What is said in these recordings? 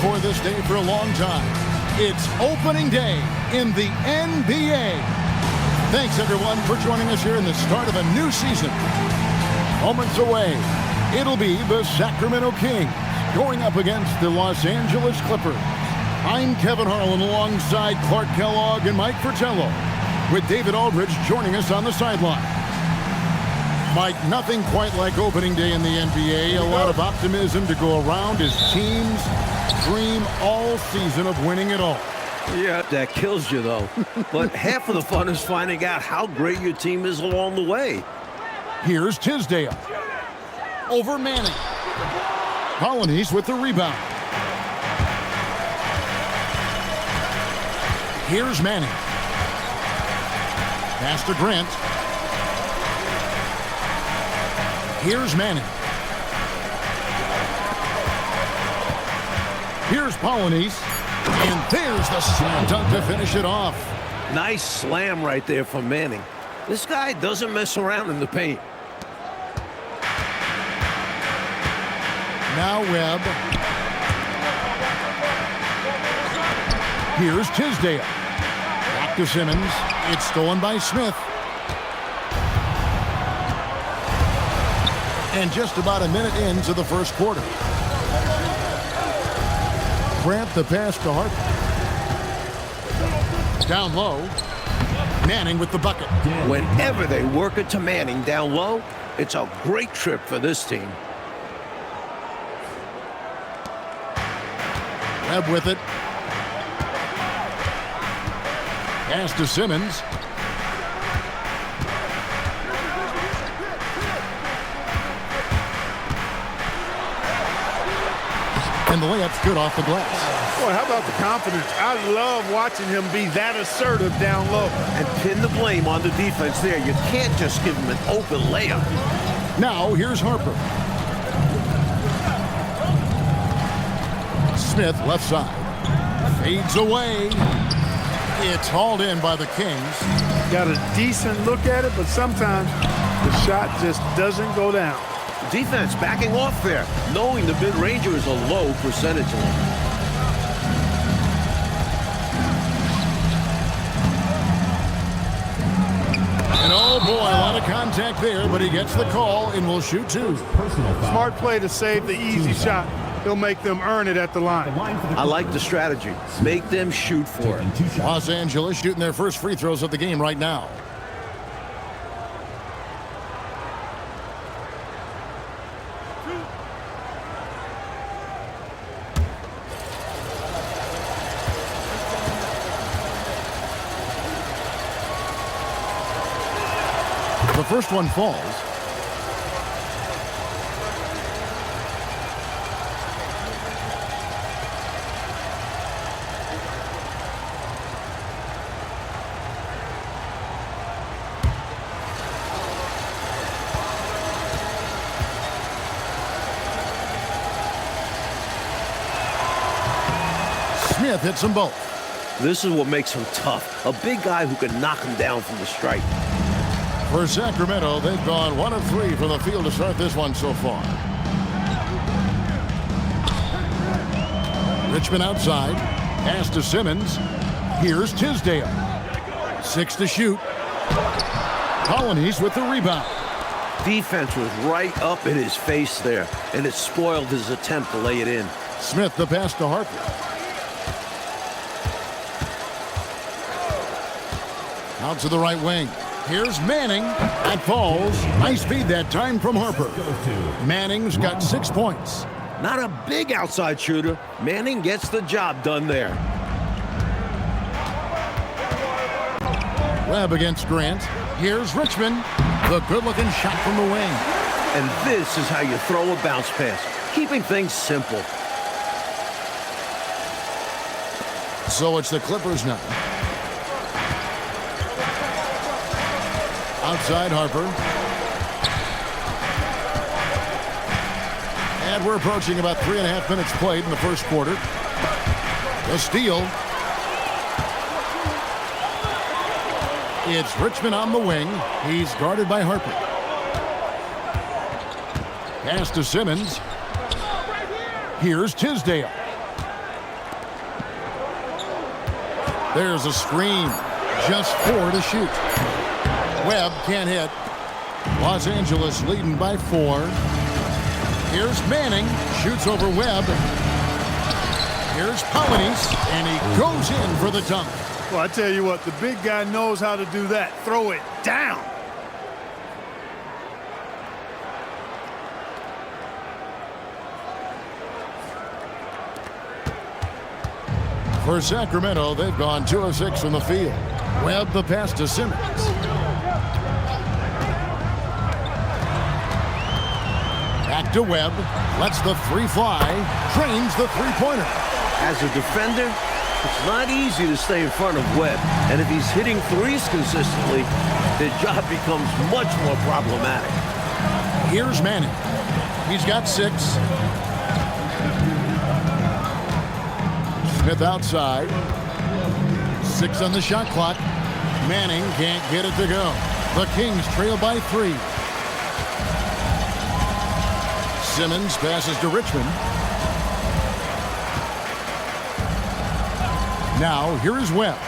for this day for a long time. It's opening day in the NBA. Thanks, everyone, for joining us here in the start of a new season. Moments away, it'll be the Sacramento Kings going up against the Los Angeles Clippers. I'm Kevin Harlan alongside Clark Kellogg and Mike Fratello, with David Aldridge joining us on the sideline. Mike, nothing quite like opening day in the NBA. A lot of optimism to go around as teams dream all season of winning it all. Yeah, that kills you, though. But half of the fun is finding out how great your team is along the way. Here's Tisdale. Over Manning. Colonies with the rebound. Here's Manning. Pass to Grant. Here's Manning. Here's Polonese. And there's the slam dunk to finish it off. Nice slam right there from Manning. This guy doesn't mess around in the paint. Now Webb. Here's Tisdale. Back to Simmons. It's stolen by Smith. And just about a minute into the first quarter. Grant the pass to Harper. Down low. Manning with the bucket. Whenever they work it to Manning down low, it's a great trip for this team. Webb with it. Pass to Simmons. And the layup's good off the glass. Boy, how about the confidence? I love watching him be that assertive down low. And pin the blame on the defense there. You can't just give him an open layup. Now here's Harper. Smith left side. Fades away. It's hauled in by the Kings. Got a decent look at it, but sometimes the shot just doesn't go down. Defense backing off there, knowing the mid-ranger is a low percentage one. And oh boy, a lot of contact there, but he gets the call and will shoot two. Smart play to save the easy shot. He'll make them earn it at the line. I like the strategy. Make them shoot for it. Los Angeles shooting their first free throws of the game right now. The first one falls. Smith hits them both. This is what makes him tough. A big guy who can knock him down from the stripe. For Sacramento, they've gone 1 of 3 from the field to start this one so far. Richmond outside. Pass to Simmons. Here's Tisdale. 6 to shoot. Colonies with the rebound. Defense was right up in his face there, and it spoiled his attempt to lay it in. Smith the pass to Harper. Out to the right wing. Here's Manning. That falls. Nice feed that time from Harper. Manning's got 6 points. Not a big outside shooter. Manning gets the job done there. Webb against Grant. Here's Richmond. The good-looking shot from the wing. And this is how you throw a bounce pass. Keeping things simple. So it's the Clippers now. Outside Harper. And we're approaching about 3.5 minutes played in the first quarter. The steal. It's Richmond on the wing. He's guarded by Harper. Pass to Simmons. Here's Tisdale. There's a screen. Just 4 to shoot. Webb can't hit. Los Angeles leading by 4. Here's Manning. Shoots over Webb. Here's Polynice, and he goes in for the dunk. Well, I tell you what, the big guy knows how to do that. Throw it down. For Sacramento, they've gone 2 of 6 from the field. Webb the pass to Simmons. Back to Webb. Lets the 3 fly. Drains the 3-pointer. As a defender, it's not easy to stay in front of Webb. And if he's hitting threes consistently, the job becomes much more problematic. Here's Manning. He's got 6. Smith outside. 6 on the shot clock. Manning can't get it to go. The Kings trail by 3. Simmons passes to Richmond. Now here is Webb.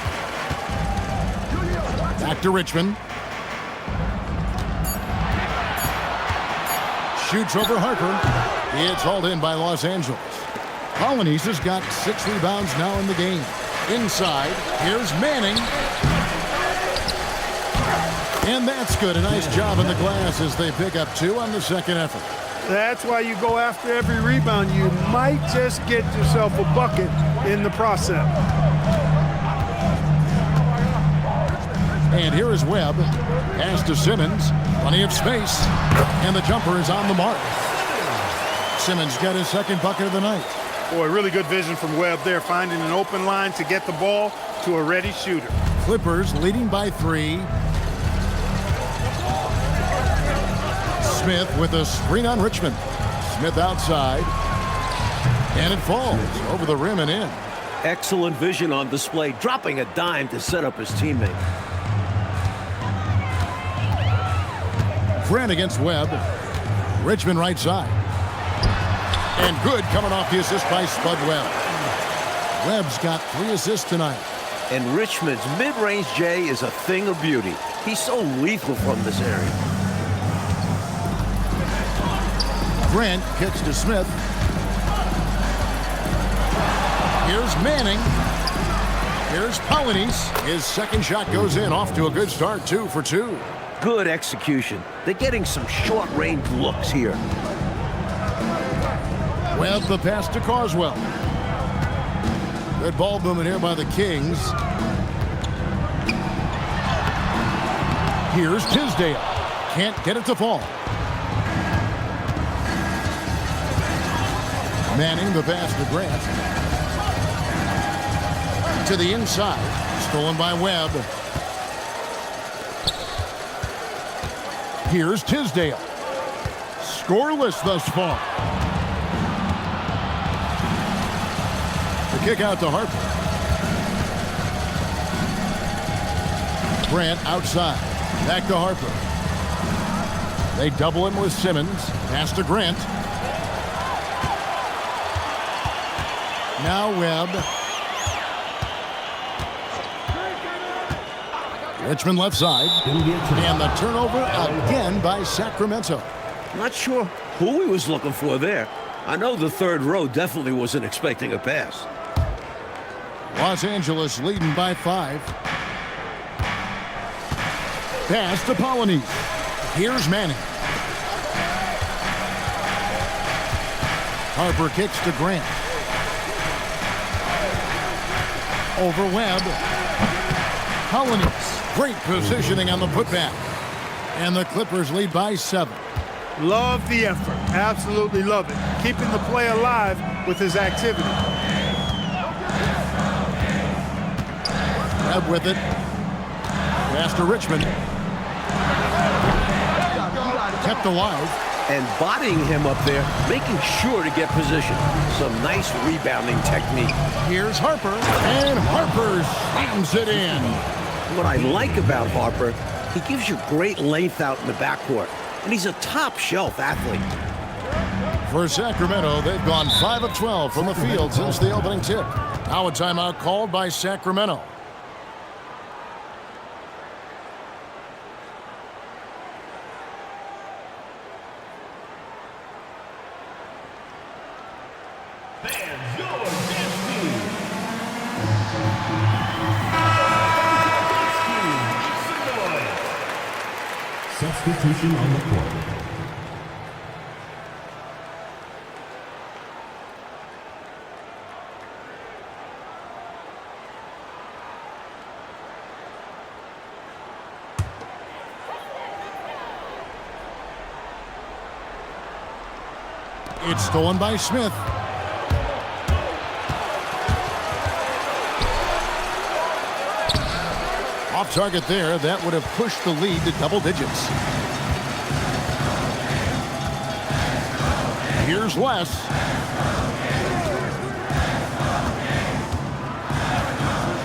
Back to Richmond. Shoots over Harper. It's hauled in by Los Angeles. Polynice has got 6 rebounds now in the game. Inside, here's Manning. And that's good. A nice job in the glass as they pick up 2 on the second effort. That's why you go after every rebound. You might just get yourself a bucket in the process. And here is Webb. Pass to Simmons. Plenty of space. And the jumper is on the mark. Simmons got his second bucket of the night. Boy, really good vision from Webb there, finding an open line to get the ball to a ready shooter. Clippers leading by 3. Smith with a screen on Richmond. Smith outside. And it falls over the rim and in. Excellent vision on display, dropping a dime to set up his teammate. Grant against Webb. Richmond right side. And good coming off the assist by Spud Webb. Webb's got 3 assists tonight. And Richmond's mid-range J is a thing of beauty. He's so lethal from this area. Grant kicks to Smith. Here's Manning. Here's Polynice. His second shot goes in, off to a good start, 2 for 2. Good execution. They're getting some short-range looks here. Webb the pass to Carswell. Good ball movement here by the Kings. Here's Tisdale. Can't get it to fall. Manning the pass to Grant. To the inside. Stolen by Webb. Here's Tisdale. Scoreless thus far. The kick out to Harper. Grant outside. Back to Harper. They double him with Simmons. Pass to Grant. Now Webb. Richmond left side. And the turnover again by Sacramento. Not sure who he was looking for there. I know the third row definitely wasn't expecting a pass. Los Angeles leading by 5. Pass to Polynice. Here's Manning. Harper kicks to Grant. Over Webb. Polynice. Great positioning on the putback. And the Clippers lead by 7. Love the effort. Absolutely love it. Keeping the play alive with his activity. Webb with it. Pass to Richmond. Kept alive. And bodying him up there, making sure to get position. Some nice rebounding technique. Here's Harper. And Harper slams it in. What I like about Harper, he gives you great length out in the backcourt. And he's a top-shelf athlete. For Sacramento, they've gone 5 of 12 from the field since the opening tip. Now a timeout called by Sacramento. Substitution on the court. It's stolen by Smith. Off target there. That would have pushed the lead to double digits. Here's Les.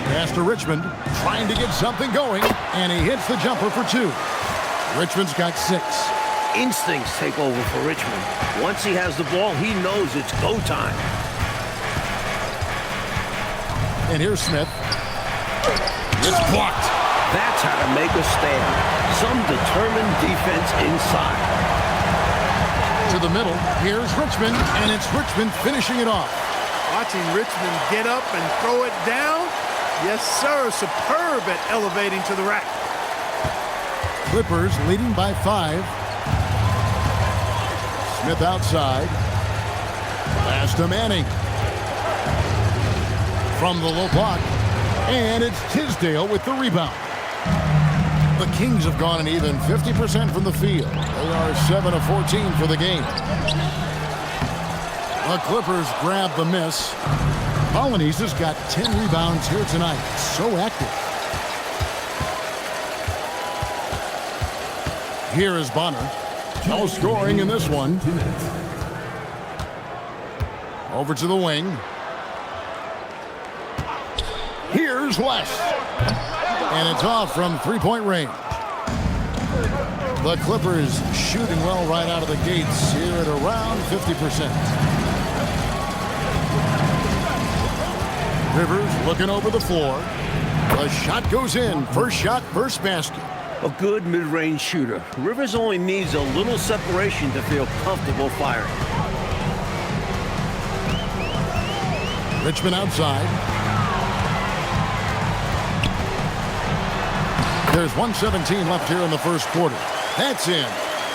Pass to Richmond, trying to get something going, and he hits the jumper for two. Richmond's got 6. Instincts take over for Richmond. Once he has the ball, he knows it's go time. And here's Smith. It's blocked. That's how to make a stand. Some determined defense inside. To the middle, here's Richmond, and it's Richmond finishing it off. Watching Richmond get up and throw it down. Yes, sir. Superb at elevating to the rack. Clippers leading by 5. Smith outside. Pass to Manning. From the low block. And it's Tisdale with the rebound. The Kings have gone an even 50% from the field. They are 7 of 14 for the game. The Clippers grab the miss. Polynesia's got 10 rebounds here tonight. So active. Here is Bonner. No scoring in this one. Over to the wing. Here's West. And it's off from three-point range. The Clippers shooting well right out of the gates here at around 50%. Rivers looking over the floor. The shot goes in. First shot, first basket. A good mid-range shooter. Rivers only needs a little separation to feel comfortable firing. Richmond outside. There's 1:17 left here in the first quarter. That's in.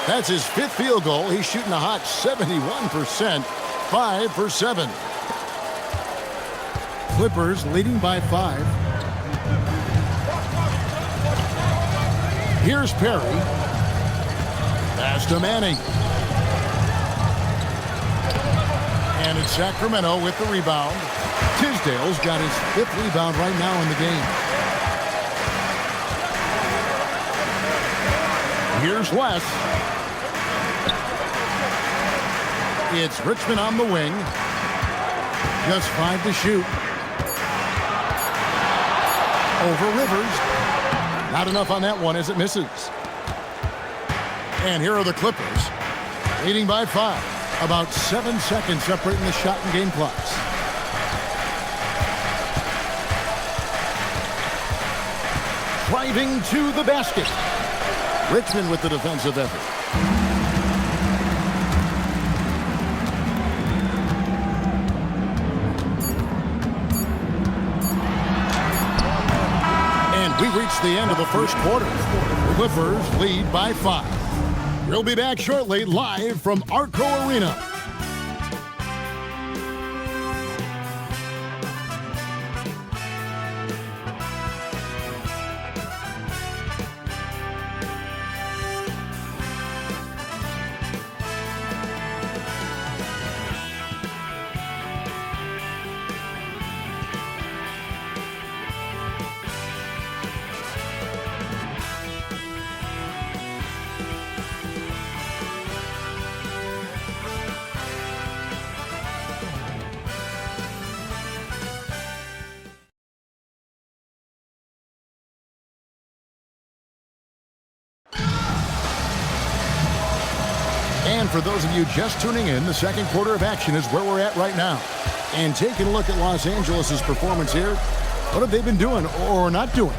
That's his 5th field goal. He's shooting a hot 71%. 5 for 7. Clippers leading by 5. Here's Perry. Pass to Manning. And it's Sacramento with the rebound. Tisdale's got his 5th rebound right now in the game. Here's West. It's Richmond on the wing. Just 5 to shoot. Over Rivers. Not enough on that one as it misses. And here are the Clippers. Leading by 5. About 7 seconds separating the shot and game clocks. Driving to the basket. Richmond with the defensive effort. And we reach the end of the first quarter. Clippers lead by 5. We'll be back shortly, live from Arco Arena. And for those of you just tuning in, the second quarter of action is where we're at right now. And taking a look at Los Angeles' performance here, what have they been doing or not doing?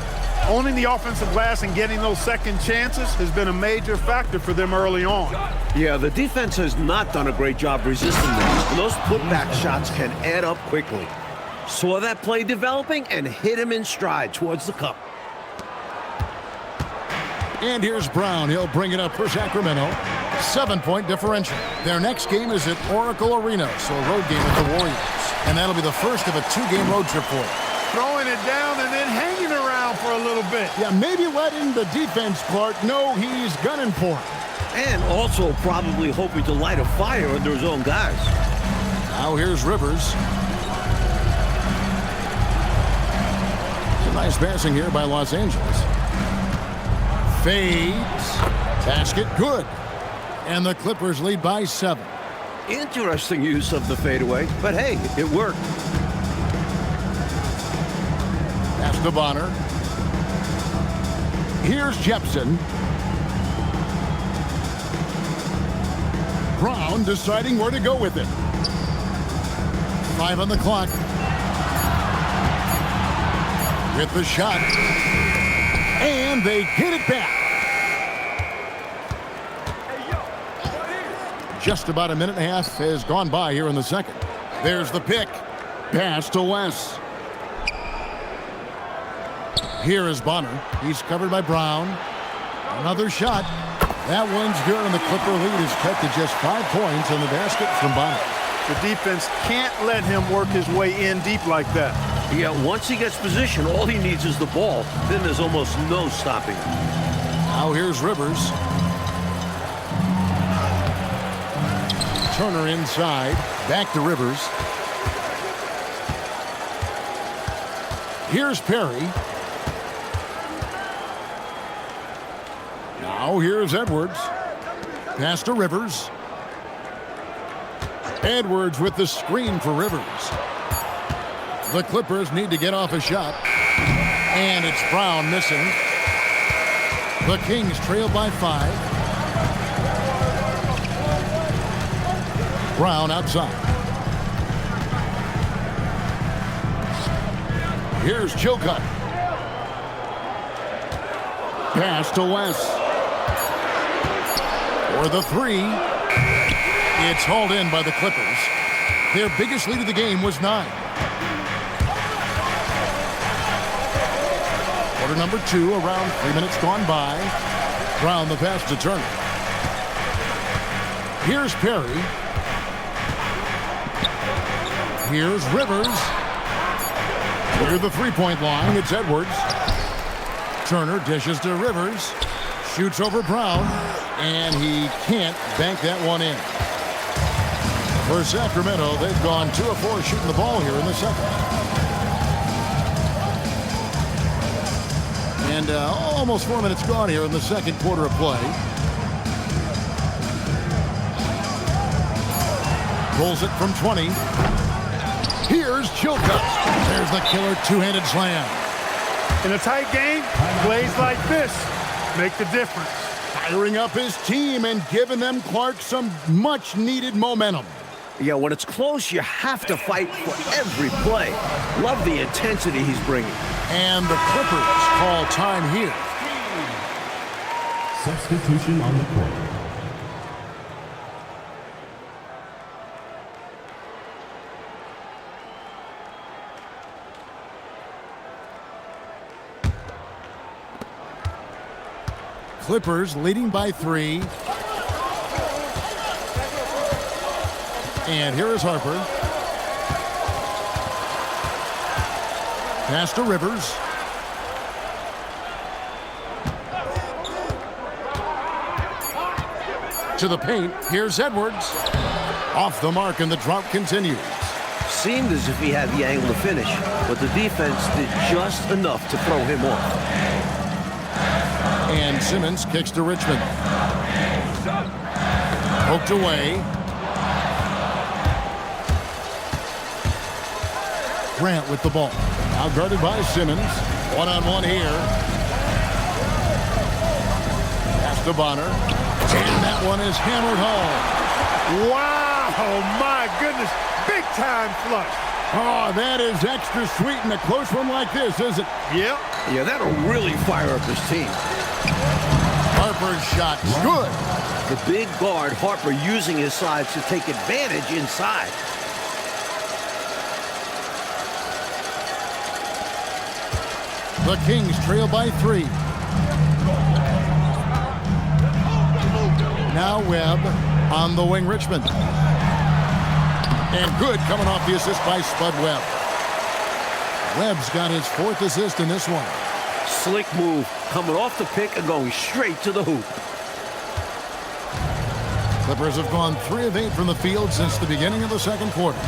Owning the offensive glass and getting those second chances has been a major factor for them early on. Yeah, the defense has not done a great job resisting them, and those putback shots can add up quickly. Saw that play developing and hit him in stride towards the cup. And here's Brown. He'll bring it up for Sacramento. 7-point differential. Their next game is at Arco Arena, so a road game with the Warriors. And that'll be the first of a 2-game road trip for them. Throwing it down and then hanging around for a little bit. Yeah, maybe letting the defense part know he's gunning for it. And also probably hoping to light a fire under his own guys. Now here's Rivers. Some nice passing here by Los Angeles. Fades. Basket good. And the Clippers lead by 7. Interesting use of the fadeaway, but hey, it worked. Pass to Bonner. Here's Jepson. Brown deciding where to go with it. 5 on the clock. With the shot. And they get it back. Just about a minute and a half has gone by here in the second. There's the pick. Pass to Wes. Here is Bonner. He's covered by Brown. Another shot. That one's good, and the Clipper lead is cut to just 5 points on the basket from Bonner. The defense can't let him work his way in deep like that. Yeah, once he gets position, all he needs is the ball. Then there's almost no stopping him. Now here's Rivers. Turner inside. Back to Rivers. Here's Perry. Now here's Edwards. Pass to Rivers. Edwards with the screen for Rivers. The Clippers need to get off a shot. And it's Brown missing. The Kings trail by 5. Brown outside. Here's Chilcutt. Pass to Wes. For the 3. It's hauled in by the Clippers. Their biggest lead of the game was 9. Quarter number 2, around 3 minutes gone by. Brown the pass to Turner. Here's Perry. Here's Rivers. Near the 3-point line, it's Edwards. Turner dishes to Rivers. Shoots over Brown. And he can't bank that one in. For Sacramento, they've gone 2 of 4 shooting the ball here in the second. And almost 4 minutes gone here in the second quarter of play. Pulls it from 20. Here's Chilcutt. There's the killer two-handed slam. In a tight game, plays like this make the difference. Firing up his team and giving them, Clark, some much-needed momentum. Yeah, when it's close, you have to fight for every play. Love the intensity he's bringing. And the Clippers call time here. Substitution on the court. Clippers leading by 3. And here is Harper. Pass to Rivers. To the paint. Here's Edwards. Off the mark, and the drought continues. Seemed as if he had the angle to finish, but the defense did just enough to throw him off. And Simmons kicks to Richmond. Poked away. Grant with the ball. Now guarded by Simmons. One-on-one here. Pass to Bonner. And that one is hammered home. Wow, my goodness. Big time flush. Oh, that is extra sweet in a close one like this, isn't it? Yep. Yeah, that'll really fire up his team. Harper's shot, good. The big guard, Harper, using his size to take advantage inside. The Kings trail by 3. Now Webb on the wing, Richmond. And good coming off the assist by Spud Webb. Webb's got his 4th assist in this one. Slick move, coming off the pick and going straight to the hoop. Clippers have gone 3 of 8 from the field since the beginning of the second quarter.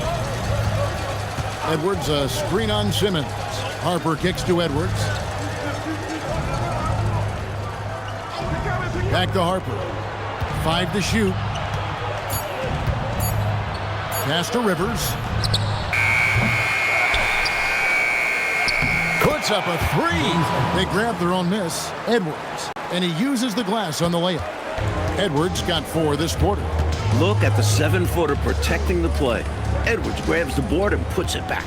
Edwards, a screen on Simmons. Harper kicks to Edwards. Back to Harper. 5 to shoot. Pass to Rivers. Puts up a 3. They grab their own miss. Edwards. And he uses the glass on the layup. Edwards got 4 this quarter. Look at the 7-footer protecting the play. Edwards grabs the board and puts it back.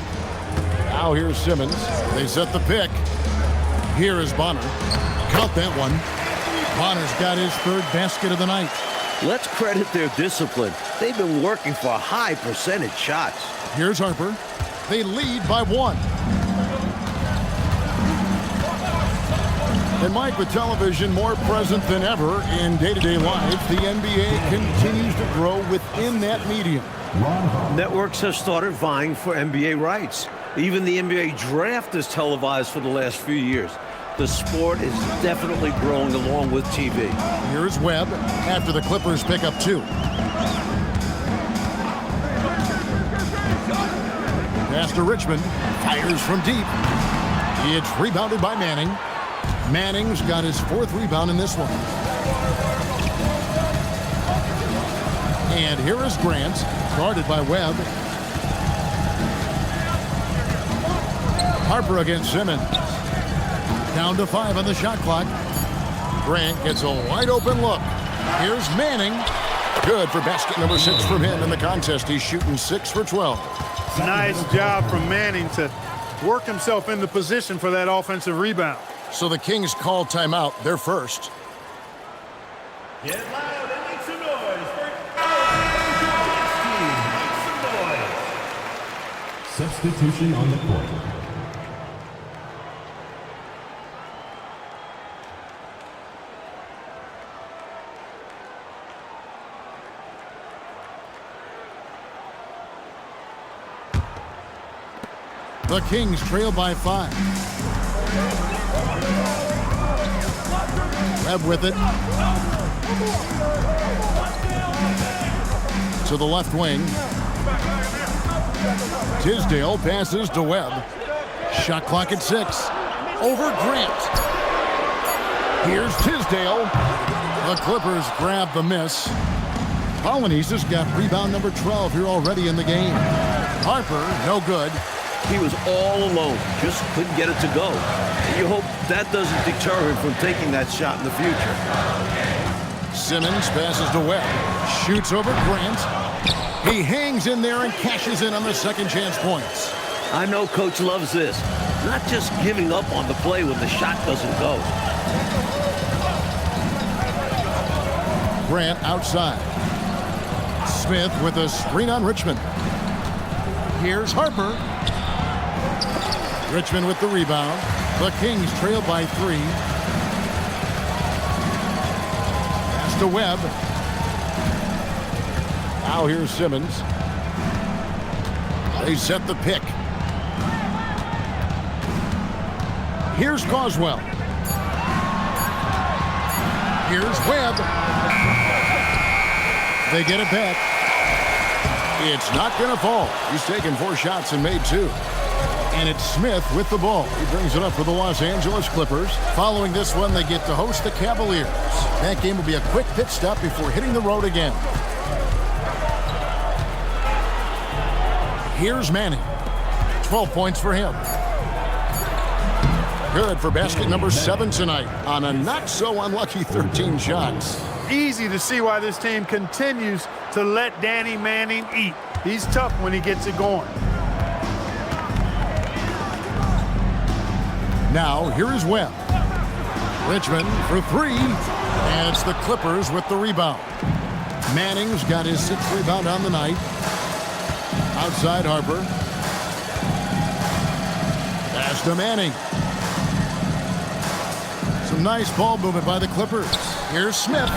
Now here's Simmons. They set the pick. Here is Bonner. Count that one. Bonner's got his 3rd basket of the night. Let's credit their discipline. They've been working for high percentage shots. Here's Harper. They lead by 1. And Mike, with television more present than ever in day-to-day life, the NBA continues to grow within that medium. Networks have started vying for NBA rights. Even the NBA draft is televised for the last few years. The sport is definitely growing along with TV. Here's Webb after the Clippers pick up 2. Pass to Richmond. Fires from deep. It's rebounded by Manning. Manning's got his 4th rebound in this one. And here is Grant, guarded by Webb. Harper against Simmons. Down to 5 on the shot clock. Grant gets a wide open look. Here's Manning. Good for basket number 6 from him in the contest. He's shooting 6 for 12. Nice job from Manning to work himself into position for that offensive rebound. So the Kings call timeout, their first. Get loud and make some noise for Make some noise. Substitution on the court. The Kings trail by 5. Webb with it. To the left wing. Tisdale passes to Webb. Shot clock at 6. Over Grant. Here's Tisdale. The Clippers grab the miss. Polonese got rebound number 12 here already in the game. Harper, no good. He was all alone, just couldn't get it to go. You hope that doesn't deter him from taking that shot in the future. Simmons passes to Webb. Shoots over Grant. He hangs in there and cashes in on the second chance points. I know Coach loves this. Not just giving up on the play when the shot doesn't go. Grant outside. Smith with a screen on Richmond. Here's Harper. Richmond with the rebound. The Kings trail by 3. Pass to Webb. Now here's Simmons. They set the pick. Here's Coswell. Here's Webb. They get it back. It's not going to fall. He's taken 4 shots and made 2. And it's Smith with the ball. He brings it up for the Los Angeles Clippers. Following this one, they get to host the Cavaliers. That game will be a quick pit stop before hitting the road again. Here's Manning. 12 points for him. Good for basket number 7 tonight on a not-so-unlucky 13 shots. Easy to see why this team continues to let Danny Manning eat. He's tough when he gets it going. Now, here is Webb. Richmond for three. And it's the Clippers with the rebound. Manning's got his 6th rebound on the night. Outside Harper. Pass to Manning. Some nice ball movement by the Clippers. Here's Smith.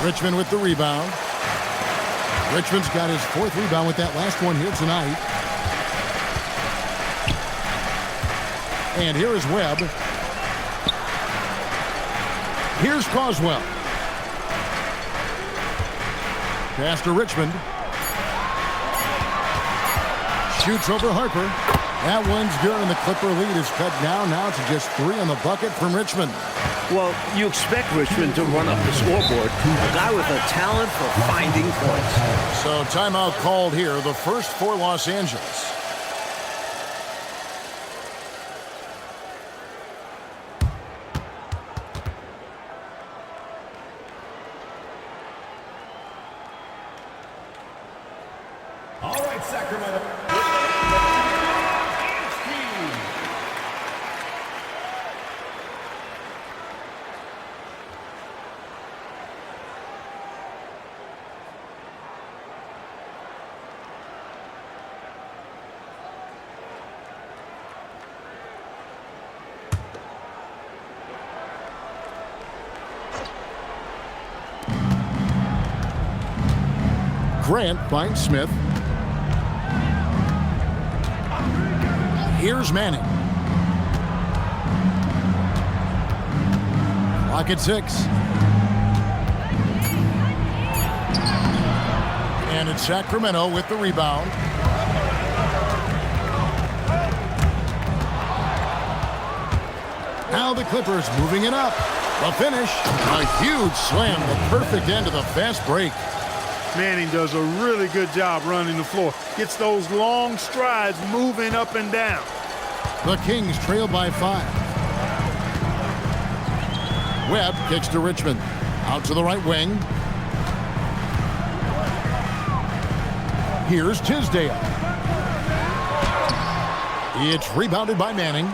Richmond with the rebound. Richmond's got his 4th rebound with that last one here tonight. And here is Webb. Here's Causwell. Pass to Richmond. Shoots over Harper. That one's good, and the Clipper lead is cut down now to just 3 on the bucket from Richmond. Well, you expect Richmond to run up the scoreboard. A guy with a talent for finding points. So timeout called here, the first for Los Angeles. All right, Sacramento. Grant finds Smith. Here's Manning. Clock at 6. And it's Sacramento with the rebound. Now the Clippers moving it up. The finish, a huge slam, the perfect end of the fast break. Manning does a really good job running the floor. Gets those long strides moving up and down. The Kings trail by 5. Webb kicks to Richmond. Out to the right wing. Here's Tisdale. It's rebounded by Manning.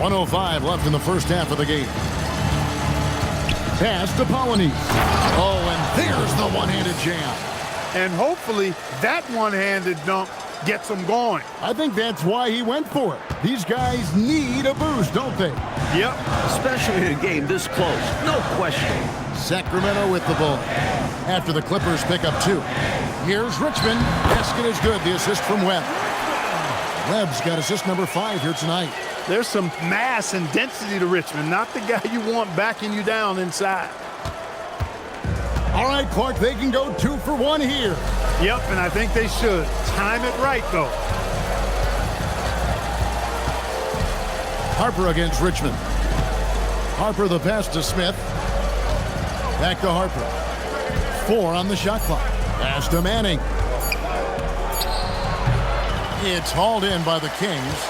1:05 left in the first half of the game. Pass to Polynice. Oh, and there's the one-handed jam. And hopefully that one-handed dunk gets them going. I think that's why he went for it. These guys need a boost, don't they? Yep. Especially in a game this close. No question. Sacramento with the ball. After the Clippers pick up 2. Here's Richmond. Basket is good. The assist from Webb. Webb's got assist number 5 here tonight. There's some mass and density to Richmond. Not the guy you want backing you down inside. All right, Clark, they can go 2 for 1 here. Yep, and I think they should. Time it right, though. Harper against Richmond. Harper the pass to Smith. Back to Harper. 4 on the shot clock. Pass to Manning. It's hauled in by the Kings.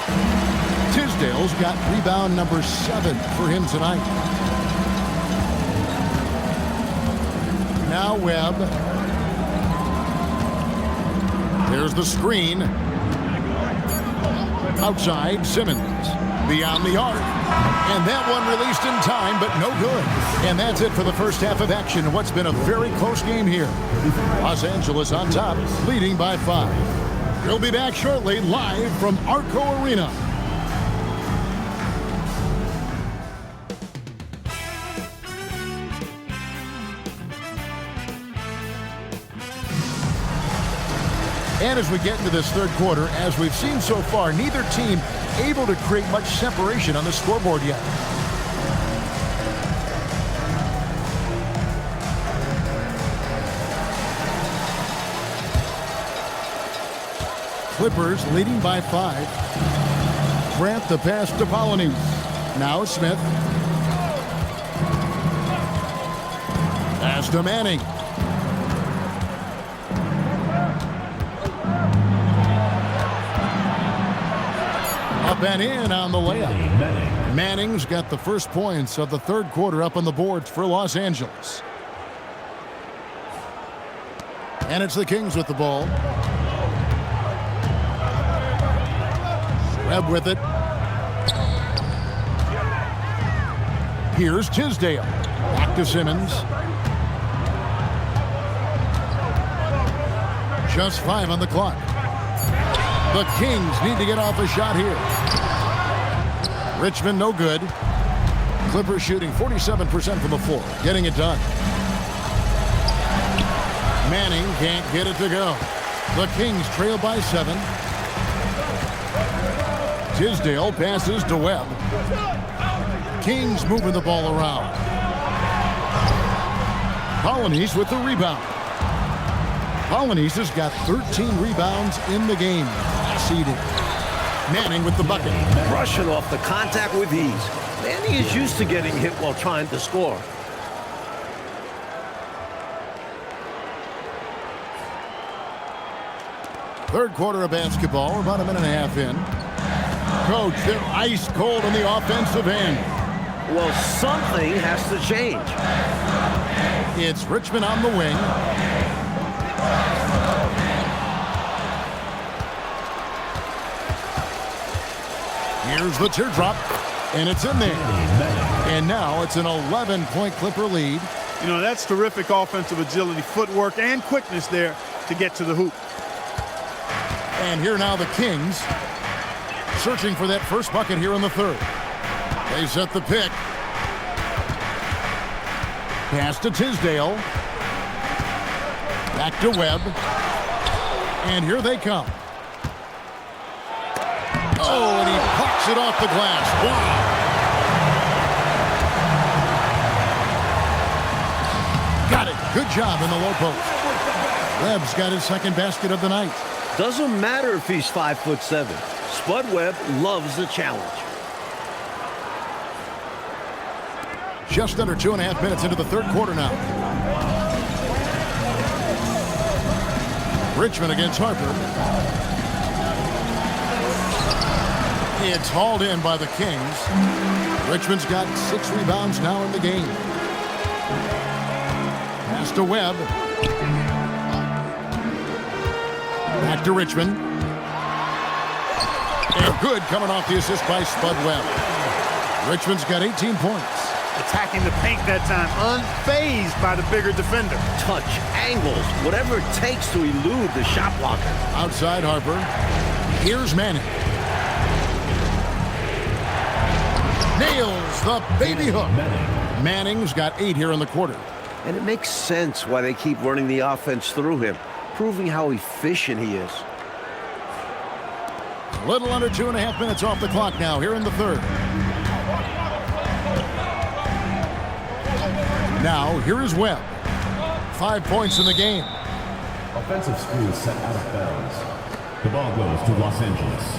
Tisdale's got rebound number 7 for him tonight. Now Webb. There's the screen. Outside, Simmons. Beyond the arc. And that one released in time, but no good. And that's it for the first half of action in what's been a very close game here. Los Angeles on top, leading by 5. We'll be back shortly, live from Arco Arena. And as we get into this third quarter, as we've seen so far, neither team able to create much separation on the scoreboard yet. Clippers leading by 5. Grant the pass to Polynice. Now Smith. Pass to Manning. Up and in on the layup. Manning's got the first points of the third quarter up on the boards for Los Angeles. And it's the Kings with the ball. Webb with it. Here's Tisdale. Back to Simmons. Just 5 on the clock. The Kings need to get off a shot here. Richmond no good. Clippers shooting 47% from the floor. Getting it done. Manning can't get it to go. The Kings trail by 7. Tisdale passes to Webb. Kings moving the ball around. Colonies with the rebound. Colonies has got 13 rebounds in the game. Seeded. Manning with the bucket. Brushing off the contact with ease. Manning is used to getting hit while trying to score. Third quarter of basketball. We're about a minute and a half in. Coach, they're ice cold on the offensive end. Well, something has to change. It's Richmond on the wing. Here's the teardrop, and it's in there. And now it's an 11-point Clipper lead. You know, that's terrific offensive agility, footwork, and quickness there to get to the hoop. And here now the Kings searching for that first bucket here in the third. They set the pick. Pass to Tisdale. Back to Webb. And here they come. Oh, and he pops it off the glass. Wow. Got it. Good job in the low post. Webb's got his second basket of the night. Doesn't matter if he's 5'7". Spud Webb loves the challenge. Just under 2.5 minutes into the third quarter now. Richmond against Harper. It's hauled in by the Kings. Richmond's got 6 rebounds now in the game. Pass to Webb. Back to Richmond. And good coming off the assist by Spud Webb. Richmond's got 18 points. Attacking the paint that time, unfazed by the bigger defender. Touch, angles, whatever it takes to elude the shot blocker. Outside Harper. Here's Manning. Nails the baby hook. Manning's got 8 here in the quarter. And it makes sense why they keep running the offense through him, proving how efficient he is. A little under 2.5 minutes off the clock now here in the third. Now, here is Webb. 5 points in the game. Offensive screw set out of bounds. The ball goes to Los Angeles.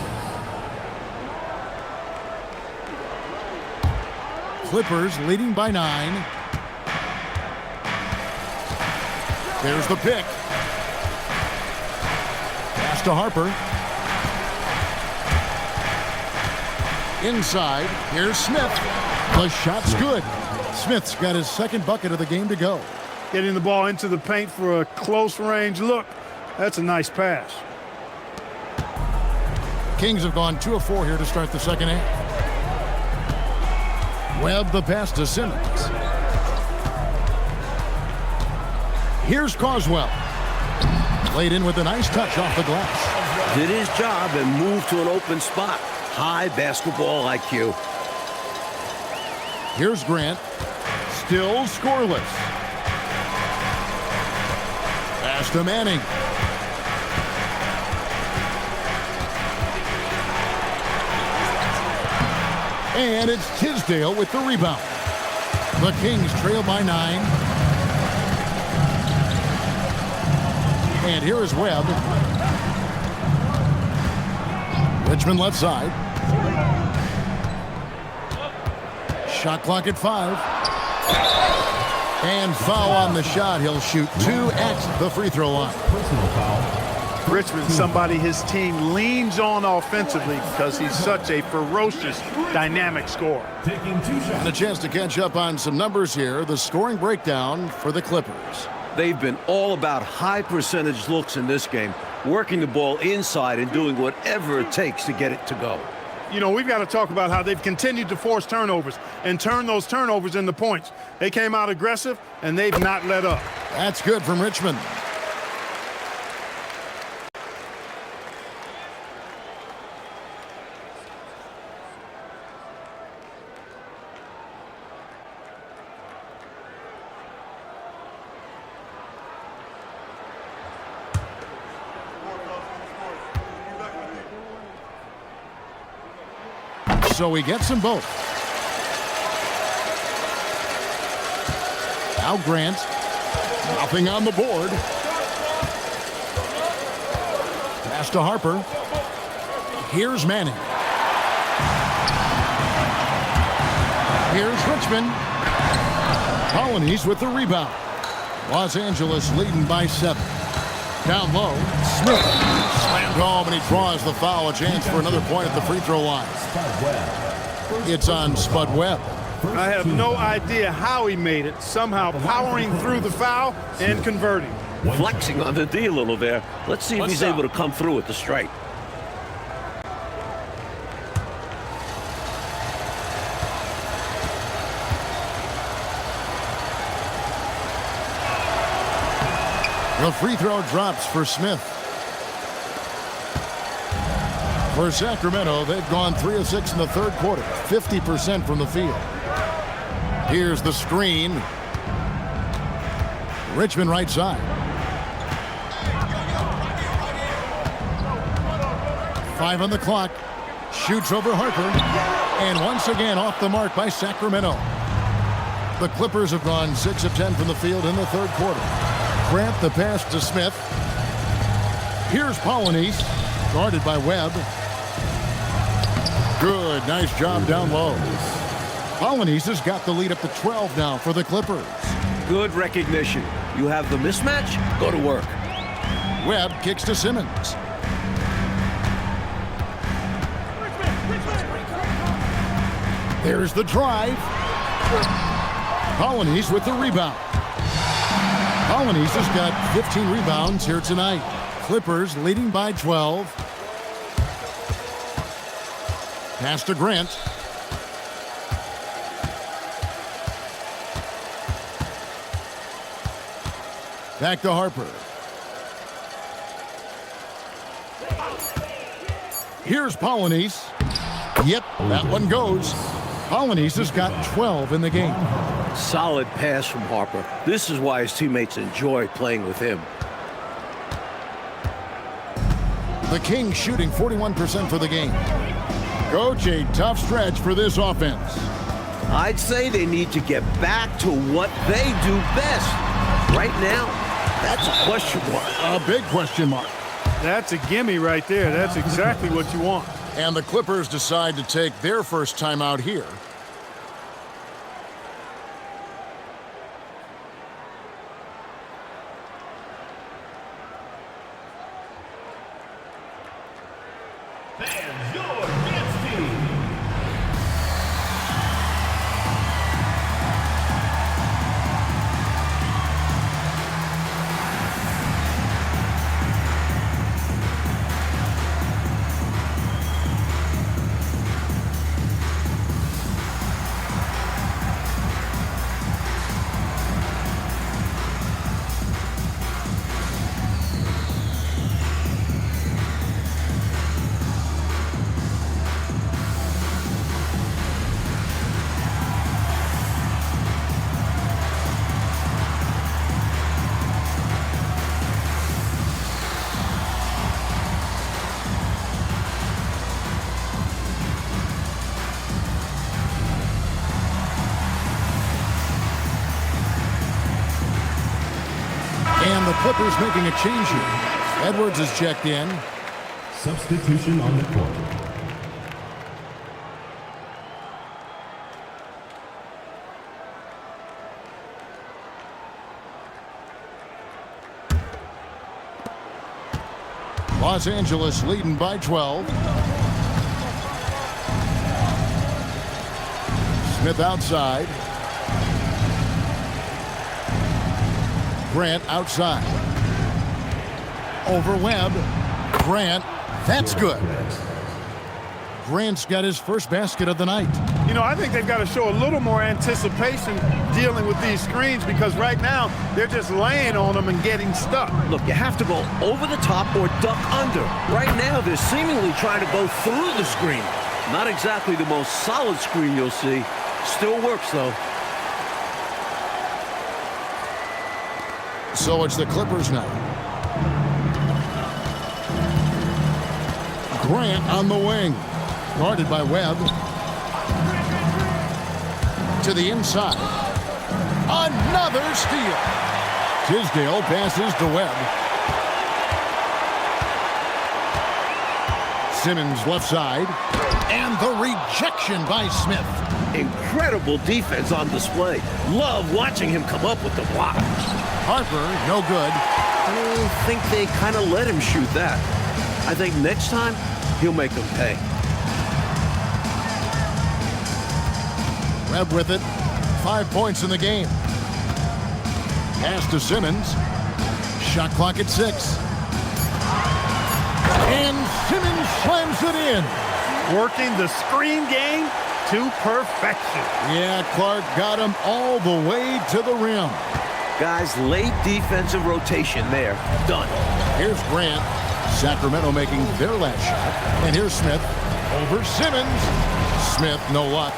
Clippers leading by 9. There's the pick. Pass to Harper. Inside, here's Smith. The shot's good. Smith's got his second bucket of the game to go. Getting the ball into the paint for a close range look. That's a nice pass. Kings have gone 2 of 4 here to start the second half. Webb the pass to Simmons. Here's Carswell. Played in with a nice touch off the glass. Did his job and moved to an open spot. High basketball IQ. Here's Grant. Still scoreless. Pass to Manning. And it's Tisdale with the rebound. The Kings trail by 9. And here is Webb. Richmond left side. Shot clock at 5. And foul on the shot. He'll shoot 2 at the free throw line. Personal foul. Richmond, somebody his team leans on offensively because he's such a ferocious, dynamic scorer. Taking 2 shots. And a chance to catch up on some numbers here. The scoring breakdown for the Clippers. They've been all about high percentage looks in this game, working the ball inside and doing whatever it takes to get it to go. You know, we've got to talk about how they've continued to force turnovers and turn those turnovers into points. They came out aggressive, and they've not let up. That's good from Richmond. So he gets them both. Now Grant. Nothing on the board. Pass to Harper. Here's Manning. Here's Richmond. Colonies with the rebound. Los Angeles leading by 7. Down low, Smith slammed home, and he draws the foul. A chance for another point at the free throw line. It's on Spud Webb. I have no idea how he made it, somehow powering through the foul and converting. Flexing on the D a little there. Let's see if he's able to come through with the strike. The free throw drops for Smith. For Sacramento, they've gone 3 of 6 in the third quarter, 50% from the field. Here's the screen. Richmond right side. 5 on the clock. Shoots over Harper. And once again off the mark by Sacramento. The Clippers have gone 6 of 10 from the field in the third quarter. Grant the pass to Smith. Here's Polynice, guarded by Webb. Good, nice job down low. Polynice has got the lead up to 12 now for the Clippers. Good recognition. You have the mismatch, go to work. Webb kicks to Simmons. There's the drive. Polynice with the rebound. Polynice has got 15 rebounds here tonight. Clippers leading by 12. Pass to Grant. Back to Harper. Here's Polynice. Yep, that one goes. Polynice has got 12 in the game. Solid pass from Harper. This is why his teammates enjoy playing with him. The Kings shooting 41% for the game. Coach, a tough stretch for this offense. I'd say they need to get back to what they do best. Right now, that's a question mark. A big question mark. That's a gimme right there. That's exactly what you want. And the Clippers decide to take their first time out here. And the Clippers making a change here. Edwards is checked in. Substitution on the court. Los Angeles leading by 12. Smith outside. Grant outside. Over Webb. Grant. That's good. Grant's got his first basket of the night. You know, I think they've got to show a little more anticipation dealing with these screens because right now they're just laying on them and getting stuck. Look, you have to go over the top or duck under. Right now, they're seemingly trying to go through the screen. Not exactly the most solid screen you'll see. Still works, though. So it's the Clippers now. Grant on the wing. Guarded by Webb. To the inside. Another steal. Tisdale passes to Webb. Simmons left side. And the rejection by Smith. Incredible defense on display. Love watching him come up with the block. Harper, no good. I think they kind of let him shoot that. I think next time, he'll make them pay. Webb with it. 5 points in the game. Pass to Simmons. Shot clock at 6. And Simmons slams it in. Working the screen game to perfection. Yeah, Clark got him all the way to the rim. Guys, late defensive rotation there. Done. Here's Grant. Sacramento making their last shot. And here's Smith over Simmons. Smith, no luck.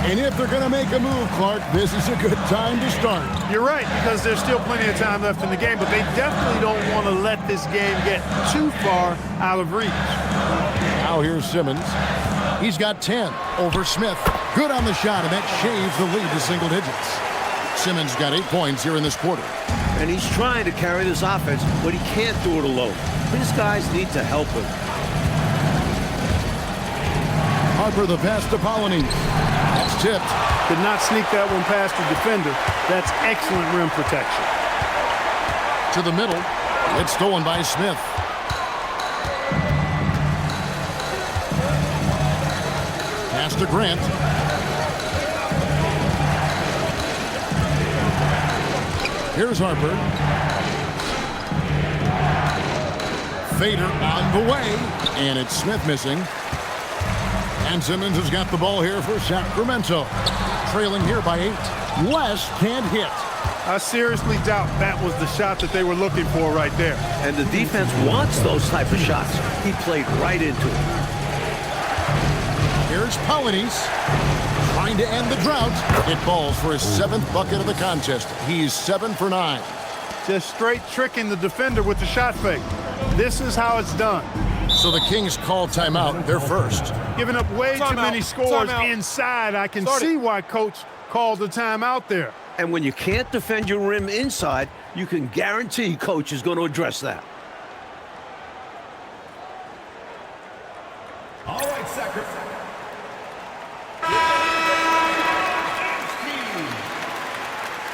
And if they're going to make a move, Clark, this is a good time to start. You're right, because there's still plenty of time left in the game, but they definitely don't want to let this game get too far out of reach. Now here's Simmons. He's got 10 over Smith. Good on the shot, and that shaves the lead to single digits. Simmons got 8 points here in this quarter. And he's trying to carry this offense, but he can't do it alone. His guys need to help him. Harper the pass to Polynice. That's tipped. Did not sneak that one past the defender. That's excellent rim protection. To the middle. It's stolen by Smith. Pass to Grant. Here's Harper. Fader on the way. And it's Smith missing. And Simmons has got the ball here for Sacramento. Trailing here by 8. West can't hit. I seriously doubt that was the shot that they were looking for right there. And the defense wants those type of shots. He played right into it. Here's Polynice. Trying to end the drought. It falls for his 7th bucket of the contest. He's 7 for 9. Just straight tricking the defender with the shot fake. This is how it's done. So the Kings call timeout. They're first. Giving up way too many scores inside. I can see why Coach called the timeout there. And when you can't defend your rim inside, you can guarantee Coach is going to address that. All right, Sacramento.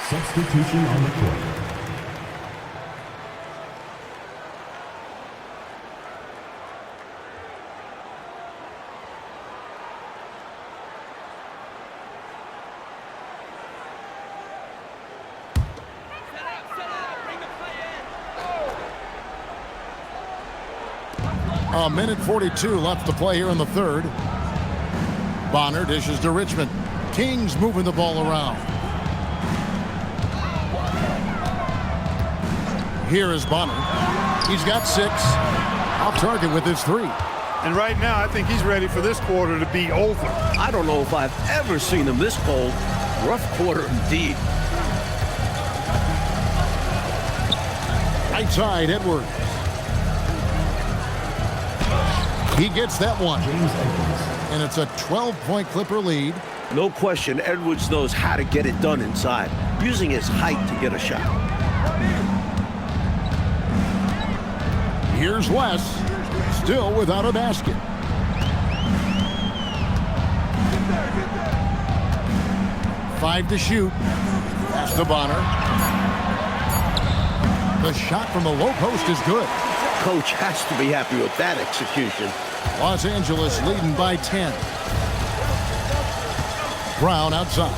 Substitution on the court. A minute 42 left to play here in the third. Bonner dishes to Richmond. Kings moving the ball around. Here is Bonner. He's got 6. Off target with his 3. And right now, I think he's ready for this quarter to be over. I don't know if I've ever seen him this cold. Rough quarter indeed. Right side, Edwards. He gets that one. And it's a 12-point Clipper lead. No question, Edwards knows how to get it done inside, using his height to get a shot. Here's Wes, still without a basket. Five to shoot. Pass to Bonner. The shot from the low post is good. Coach has to be happy with that execution. Los Angeles leading by 10. Brown outside.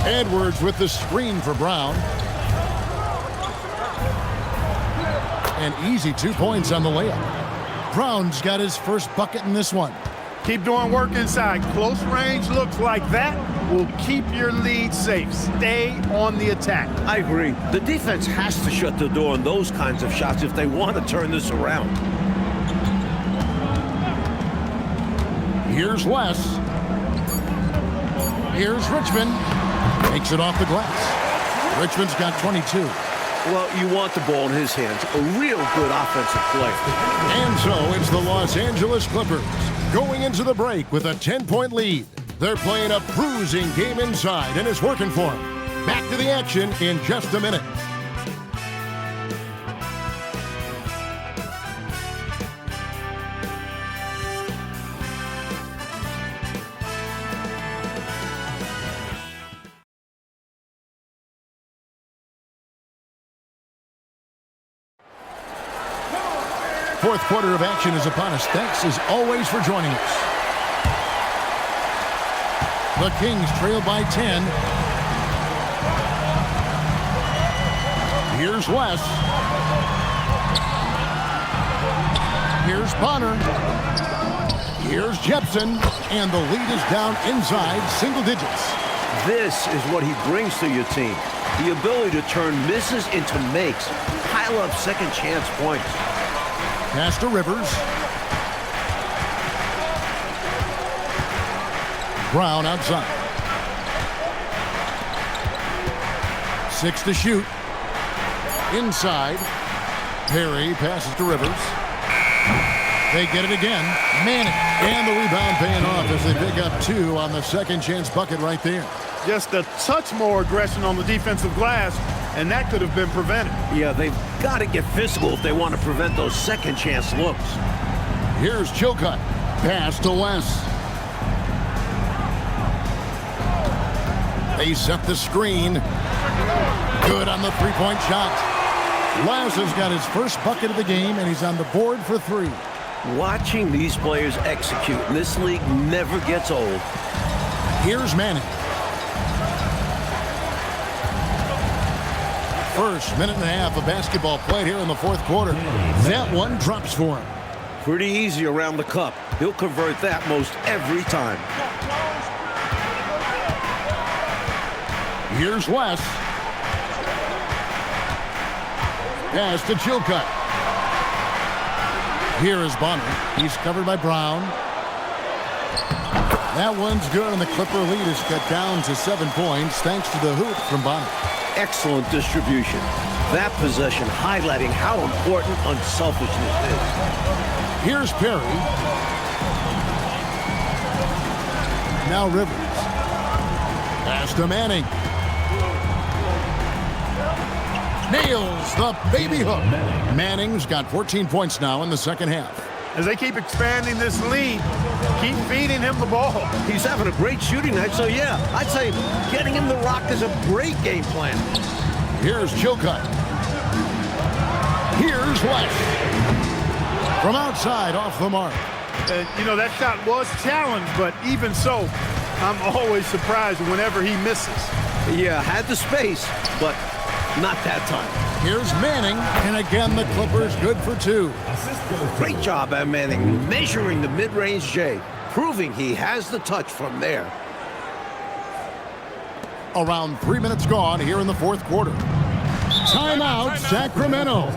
Edwards with the screen for Brown. An easy 2 points on the layup. Brown's got his first bucket in this one. Keep doing work inside. Close range looks like that will keep your lead safe. Stay on the attack. I agree. The defense has to shut the door on those kinds of shots if they want to turn this around. Here's Wes. Here's Richmond. Takes it off the glass. Richmond's got 22. Well, you want the ball in his hands. A real good offensive play. And so it's the Los Angeles Clippers going into the break with a 10-point lead. They're playing a bruising game inside, and it's working for them. Back to the action in just a minute. Fourth quarter of action is upon us. Thanks as always for joining us. The Kings trail by 10. Here's Wes. Here's Bonner. Here's Jepson. And the lead is down inside single digits. This is what he brings to your team. The ability to turn misses into makes. Pile up second chance points. Pass to Rivers. Brown outside. 6 to shoot. Inside. Perry passes to Rivers. They get it again. Manning. And the rebound paying off as they pick up 2 on the second chance bucket right there. Just a touch more aggression on the defensive glass, and that could have been prevented. Yeah, they've got to get physical if they want to prevent those second chance looks. Here's Chilcutt. Pass to Wes. They set the screen. Good on the three-point shot. Wes has got his first bucket of the game, and he's on the board for 3. Watching these players execute in this league never gets old. Here's Manning. First minute and a half of basketball played here in the fourth quarter. That one drops for him. Pretty easy around the cup. He'll convert that most every time. Here's Wes. Pass to Chilcutt. Here is Bonner. He's covered by Brown. That one's good, and the Clipper lead is cut down to 7 points thanks to the hoop from Bonner. Excellent distribution. That possession highlighting how important unselfishness is. Here's Perry. Now Rivers. Pass to Manning. Nails the baby hook. Manning's got 14 points now in the second half. As they keep expanding this lead, keep feeding him the ball. He's having a great shooting night, so yeah, I'd say getting him the rock is a great game plan. Here's Chilcutt. Here's Wes. From outside, off the mark. You know, that shot was challenged, but even so, I'm always surprised whenever he misses. Yeah, had the space, but not that time. Here's Manning, and again the Clippers good for 2. Great job at Manning measuring the mid-range J, proving he has the touch from there. Around 3 minutes gone here in the fourth quarter. Timeout, Sacramento.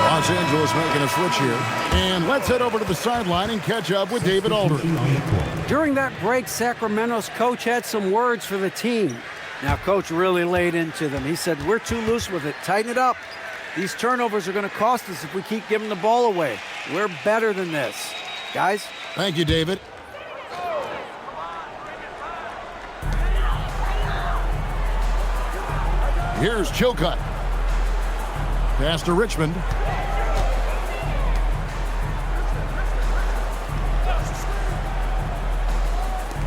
Los Angeles making a switch here. And let's head over to the sideline and catch up with David Aldridge. During that break, Sacramento's coach had some words for the team. Now, coach really laid into them. He said, we're too loose with it. Tighten it up. These turnovers are going to cost us if we keep giving the ball away. We're better than this. Guys? Thank you, David. Here's Chilcutt. Pass to Richmond.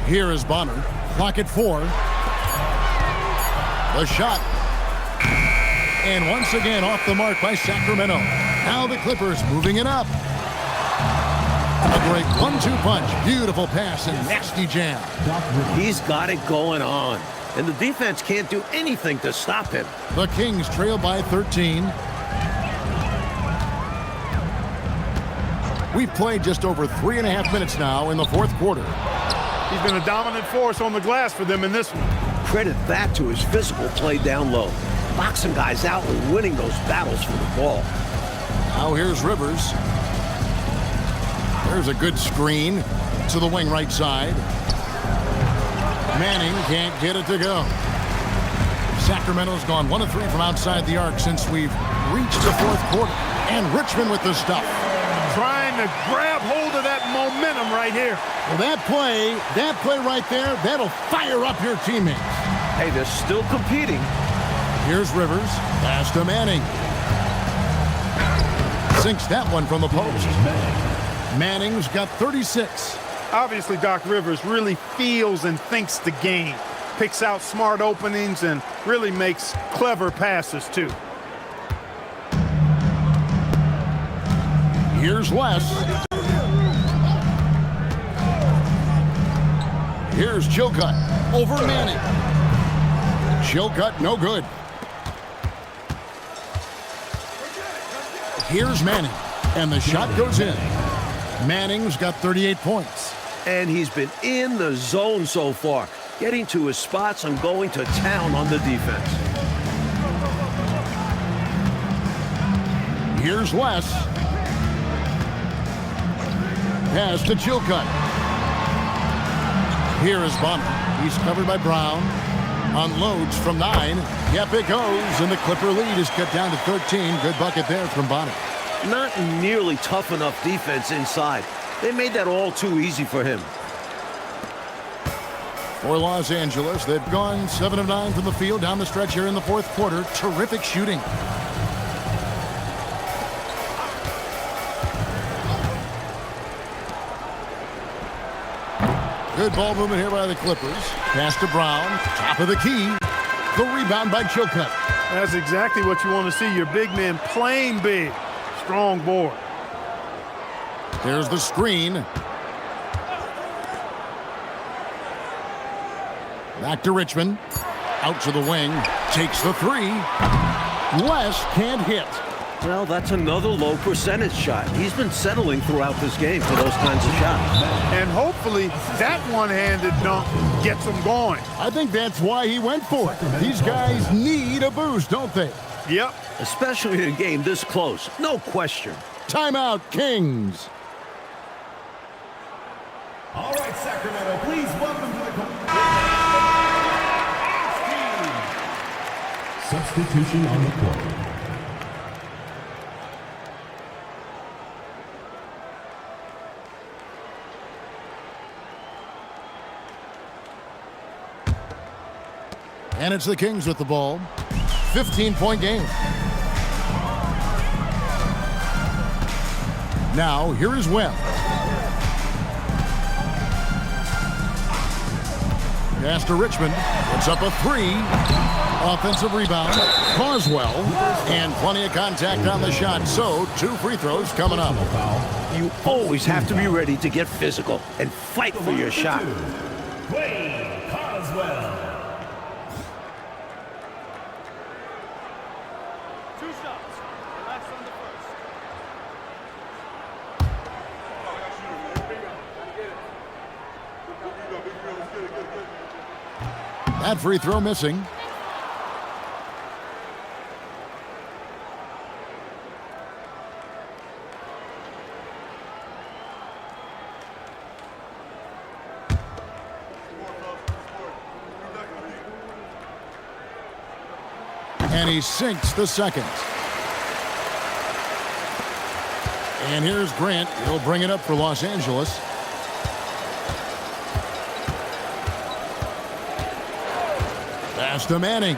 Here is Bonner. Clock at 4. The shot. And once again off the mark by Sacramento. Now the Clippers moving it up. A great 1-2 punch. Beautiful pass and nasty jam. He's got it going on. And the defense can't do anything to stop him. The Kings trail by 13. We've played just over 3.5 minutes now in the fourth quarter. He's been a dominant force on the glass for them in this one. Credit that to his physical play down low. Boxing guys out and winning those battles for the ball. Now here's Rivers. There's a good screen to the wing right side. Manning can't get it to go. Sacramento's gone 1 of 3 from outside the arc since we've reached the fourth quarter. And Richmond with the stuff. Trying to grab hold of that momentum right here. Well, that play right there, that'll fire up your teammates. Hey, they're still competing. Here's Rivers. Pass to Manning. Sinks that one from the post. Manning's got 36. Obviously, Doc Rivers really feels and thinks the game. Picks out smart openings and really makes clever passes, too. Here's Les. Here's Chilcutt over Manning. Chilcutt, no good. Here's Manning, and the shot goes in. Manning's got 38 points. And he's been in the zone so far, getting to his spots and going to town on the defense. Here's Les. Pass to Chilcutt. Here is Bonner. He's covered by Brown. Unloads from 9. Yep, it goes, and the Clipper lead is cut down to 13. Good bucket there from Bonner. Not nearly tough enough defense inside. They made that all too easy for him. For Los Angeles, they've gone 7 of 9 from the field down the stretch here in the fourth quarter. Terrific shooting. Good ball movement here by the Clippers. Pass to Brown. Top of the key. The rebound by Chilcutt. That's exactly what you want to see. Your big men playing big. Strong board. There's the screen. Back to Richmond. Out to the wing. Takes the 3. Les can't hit. Well, that's another low percentage shot. He's been settling throughout this game for those kinds of shots. And hopefully that one-handed dunk gets him going. I think that's why he went for it. These guys need a boost, don't they? Yep. Especially in a game this close. No question. Timeout, Kings. All right, Sacramento, please welcome to the court. Substitution on the court. And it's the Kings with the ball. 15-point game. Now, here is Webb. Pass to Richmond. Puts up a 3. Offensive rebound. Carswell. And plenty of contact on the shot. So, 2 free throws coming up. You always have to be ready to get physical and fight for your shot. Wayne Carswell. That free throw missing. And he sinks the second. And here's Grant. He'll bring it up for Los Angeles. Pass to Manning.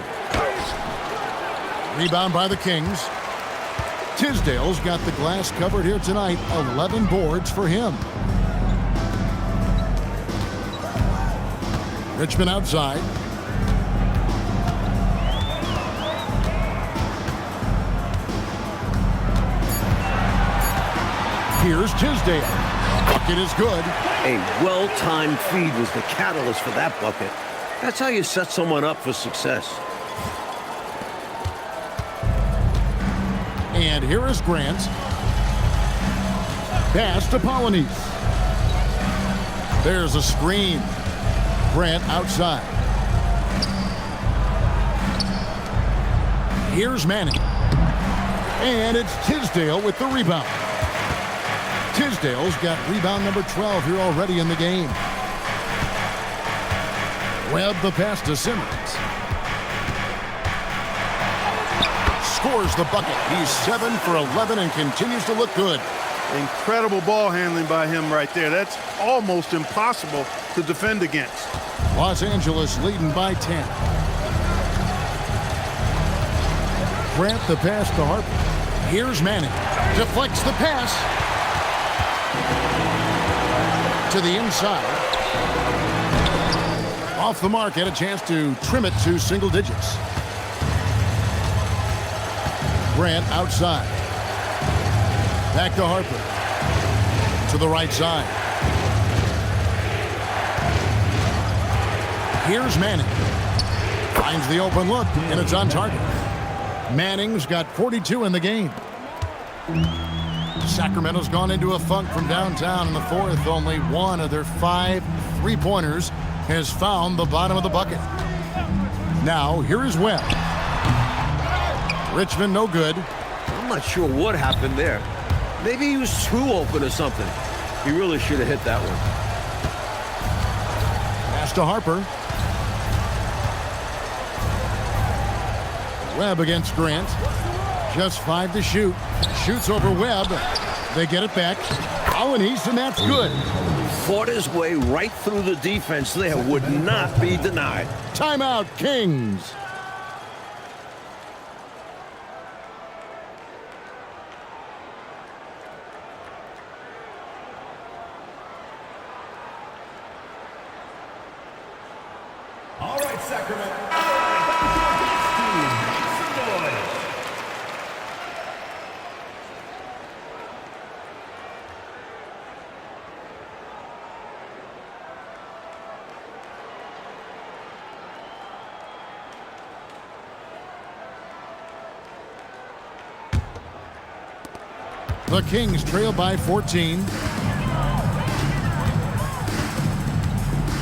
Rebound by the Kings. Tisdale's got the glass covered here tonight. 11 boards for him. Richmond outside. Here's Tisdale. Bucket is good. A well-timed feed was the catalyst for that bucket. That's how you set someone up for success. And here is Grant. Pass to Polonese. There's a screen. Grant outside. Here's Manning. And it's Tisdale with the rebound. Tisdale's got rebound number 12 here already in the game. Webb the pass to Simmons. Scores the bucket. He's 7 for 11 and continues to look good. Incredible ball handling by him right there. That's almost impossible to defend against. Los Angeles leading by 10. Grant the pass to Harper. Here's Manning. Deflects the pass. To the inside. Off the mark, had a chance to trim it to single digits. Grant outside. Back to Harper. To the right side. Here's Manning. Finds the open look, and it's on target. Manning's got 42 in the game. Sacramento's gone into a funk from downtown in the fourth. Only one of their 5 3-pointers has found the bottom of the bucket. Now, here is Webb. Richmond, no good. I'm not sure what happened there. Maybe he was too open or something. He really should have hit that one. Pass to Harper. Webb against Grant. Just 5 to shoot. Shoots over Webb. They get it back. Polonese, and that's good. Fought his way right through the defense there. Would not be denied. Timeout, Kings. All right, Sacramento. The Kings trail by 14.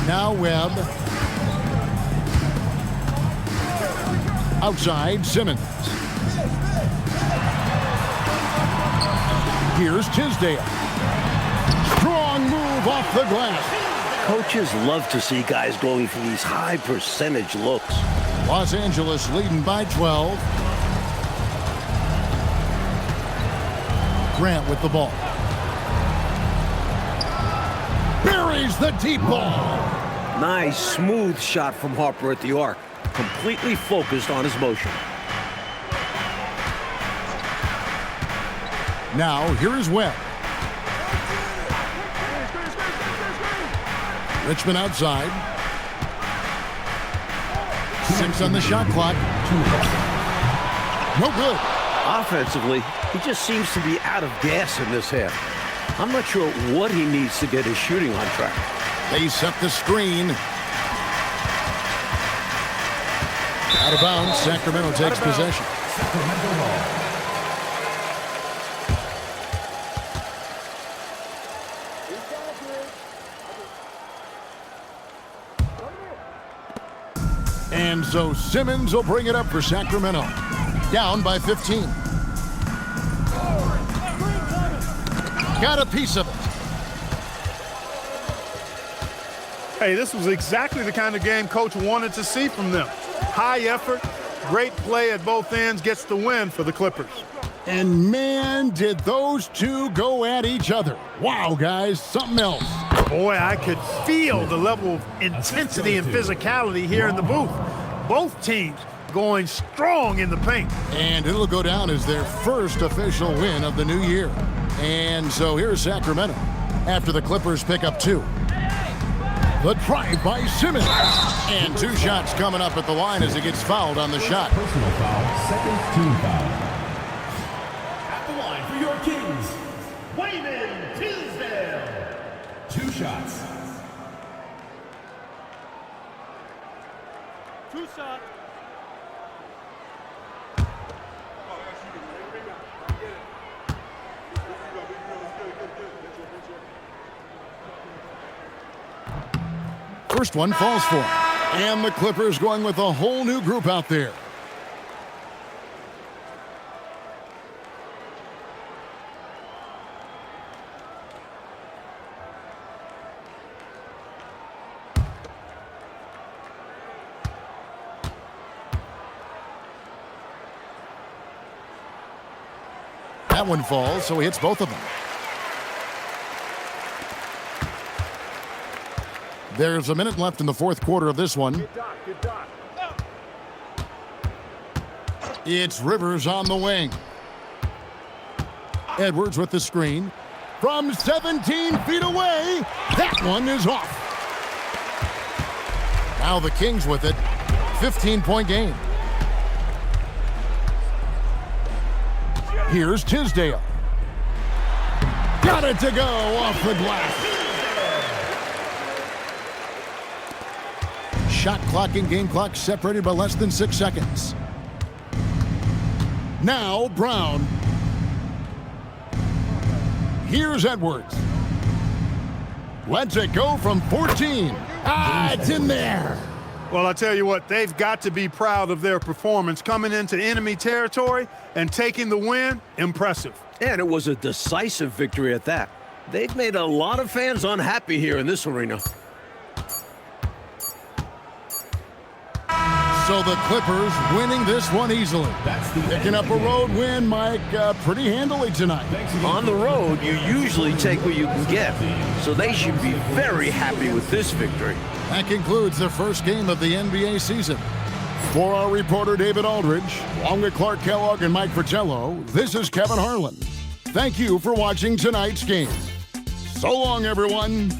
Now Webb. Outside, Simmons. Here's Tisdale. Strong move off the glass. Coaches love to see guys going for these high percentage looks. Los Angeles leading by 12. Grant with the ball. Buries the deep ball. Nice, smooth shot from Harper at the arc. Completely focused on his motion. Now, here is Webb. Richmond outside. 6 on the shot clock. No good. Offensively, he just seems to be out of gas in this half. I'm not sure what he needs to get his shooting on track. They set the screen. Out of bounds, Sacramento takes possession. Sacramento ball. And so Simmons will bring it up for Sacramento. Down by 15. Got a piece of it. Hey, this was exactly the kind of game Coach wanted to see from them. High effort, great play at both ends, gets the win for the Clippers. And man, did those two go at each other. Wow, guys, something else. Boy, I could feel the level of intensity and physicality here in the booth. Both teams going strong in the paint. And it'll go down as their first official win of the new year. And so here's Sacramento after the Clippers pick up 2. The drive by Simmons. And 2 shots coming up at the line as he gets fouled on the shot. Personal foul, second team foul. At the line for your Kings, Wayne 2 shots. First one falls for him. And the Clippers going with a whole new group out there. That one falls, so he hits both of them. There's a minute left in the fourth quarter of this one. It's Rivers on the wing. Edwards with the screen. From 17 feet away, that one is off. Now the Kings with it. 15-point game. Here's Tisdale. Got it to go off the glass. Shot clock and game clock separated by less than 6 seconds. Now Brown. Here's Edwards. Lets it go from 14. It's in there. Well, I tell you what, they've got to be proud of their performance coming into enemy territory and taking the win. Impressive. And it was a decisive victory at that. They've made a lot of fans unhappy here in this arena. So the Clippers winning this one easily. Picking up a road win, Mike, pretty handily tonight. On the road, you usually take what you can get. So they should be very happy with this victory. That concludes the first game of the NBA season. For our reporter David Aldridge, along with Clark Kellogg and Mike Fratello, this is Kevin Harlan. Thank you for watching tonight's game. So long, everyone.